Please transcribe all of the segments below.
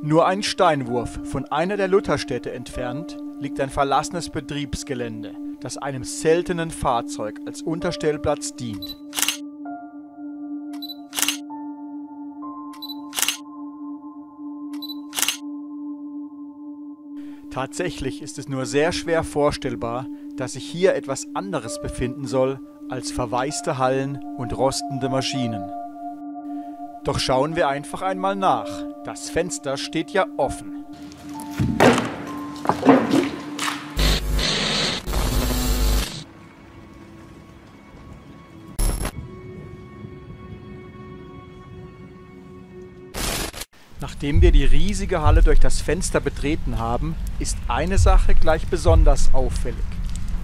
Nur einen Steinwurf von einer der Lutherstädte entfernt liegt ein verlassenes Betriebsgelände, das einem seltenen Fahrzeug als Unterstellplatz dient. Tatsächlich ist es nur sehr schwer vorstellbar, dass sich hier etwas anderes befinden soll als verwaiste Hallen und rostende Maschinen. Doch schauen wir einfach einmal nach. Das Fenster steht ja offen. Nachdem wir die riesige Halle durch das Fenster betreten haben, ist eine Sache gleich besonders auffällig: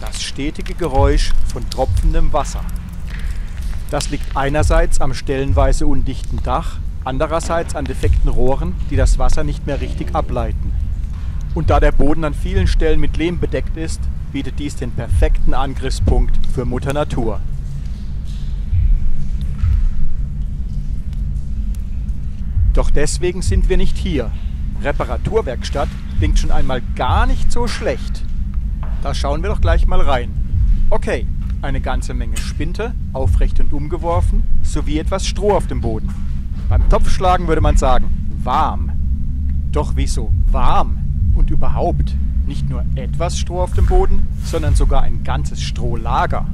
das stetige Geräusch von tropfendem Wasser. Das liegt einerseits am stellenweise undichten Dach, andererseits an defekten Rohren, die das Wasser nicht mehr richtig ableiten. Und da der Boden an vielen Stellen mit Lehm bedeckt ist, bietet dies den perfekten Angriffspunkt für Mutter Natur. Doch deswegen sind wir nicht hier. Reparaturwerkstatt klingt schon einmal gar nicht so schlecht. Da schauen wir doch gleich mal rein. Okay, eine ganze Menge Spinte, aufrecht und umgeworfen, sowie etwas Stroh auf dem Boden. Beim Topfschlagen würde man sagen, warm. Doch wieso warm? Und überhaupt nicht nur etwas Stroh auf dem Boden, sondern sogar ein ganzes Strohlager.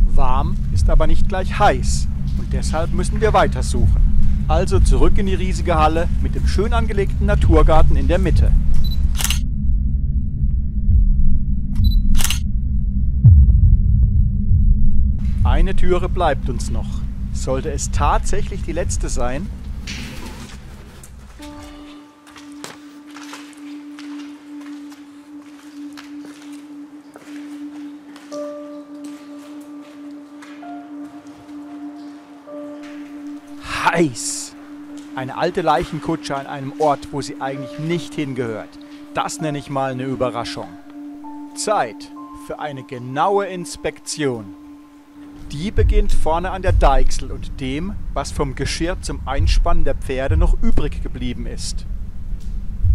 Warm ist aber nicht gleich heiß und deshalb müssen wir weitersuchen. Also zurück in die riesige Halle mit dem schön angelegten Naturgarten in der Mitte. Eine Türe bleibt uns noch. Sollte es tatsächlich die letzte sein? Heiß! Eine alte Leichenkutsche an einem Ort, wo sie eigentlich nicht hingehört. Das nenne ich mal eine Überraschung. Zeit für eine genaue Inspektion. Die beginnt vorne an der Deichsel und dem, was vom Geschirr zum Einspannen der Pferde noch übrig geblieben ist.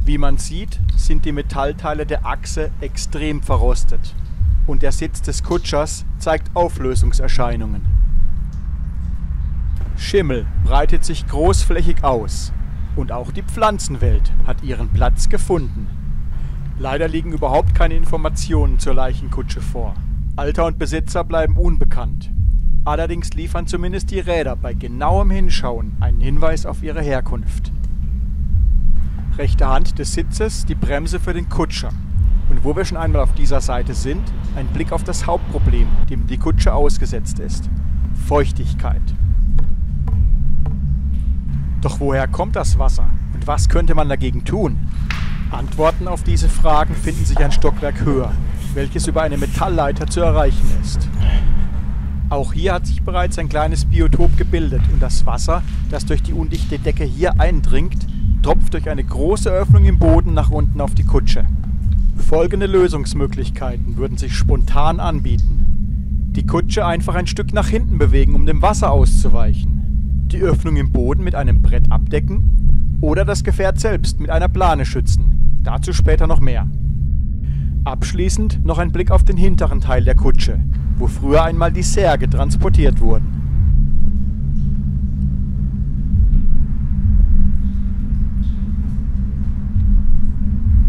Wie man sieht, sind die Metallteile der Achse extrem verrostet und der Sitz des Kutschers zeigt Auflösungserscheinungen. Schimmel breitet sich großflächig aus und auch die Pflanzenwelt hat ihren Platz gefunden. Leider liegen überhaupt keine Informationen zur Leichenkutsche vor. Alter und Besitzer bleiben unbekannt. Allerdings liefern zumindest die Räder bei genauem Hinschauen einen Hinweis auf ihre Herkunft. Rechte Hand des Sitzes die Bremse für den Kutscher. Und wo wir schon einmal auf dieser Seite sind, ein Blick auf das Hauptproblem, dem die Kutsche ausgesetzt ist: Feuchtigkeit. Doch woher kommt das Wasser und was könnte man dagegen tun? Antworten auf diese Fragen finden sich ein Stockwerk höher, welches über eine Metallleiter zu erreichen ist. Auch hier hat sich bereits ein kleines Biotop gebildet und das Wasser, das durch die undichte Decke hier eindringt, tropft durch eine große Öffnung im Boden nach unten auf die Kutsche. Folgende Lösungsmöglichkeiten würden sich spontan anbieten: Die Kutsche einfach ein Stück nach hinten bewegen, um dem Wasser auszuweichen, die Öffnung im Boden mit einem Brett abdecken oder das Gefährt selbst mit einer Plane schützen. Dazu später noch mehr. Abschließend noch ein Blick auf den hinteren Teil der Kutsche, wo früher einmal die Särge transportiert wurden.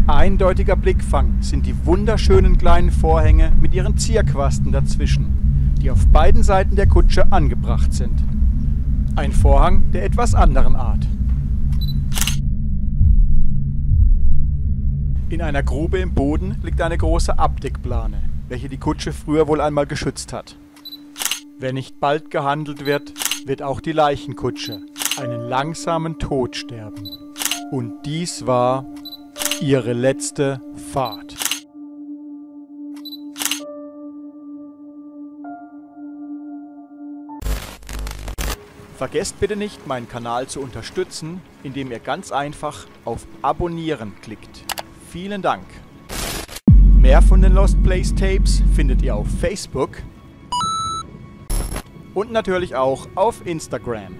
Eindeutiger Blickfang sind die wunderschönen kleinen Vorhänge mit ihren Zierquasten dazwischen, die auf beiden Seiten der Kutsche angebracht sind. Ein Vorhang der etwas anderen Art. In einer Grube im Boden liegt eine große Abdeckplane, welche die Kutsche früher wohl einmal geschützt hat. Wenn nicht bald gehandelt wird, wird auch die Leichenkutsche einen langsamen Tod sterben. Und dies war ihre letzte Fahrt. Vergesst bitte nicht, meinen Kanal zu unterstützen, indem ihr ganz einfach auf Abonnieren klickt. Vielen Dank. Mehr von den Lost Place Tapes findet ihr auf Facebook und natürlich auch auf Instagram.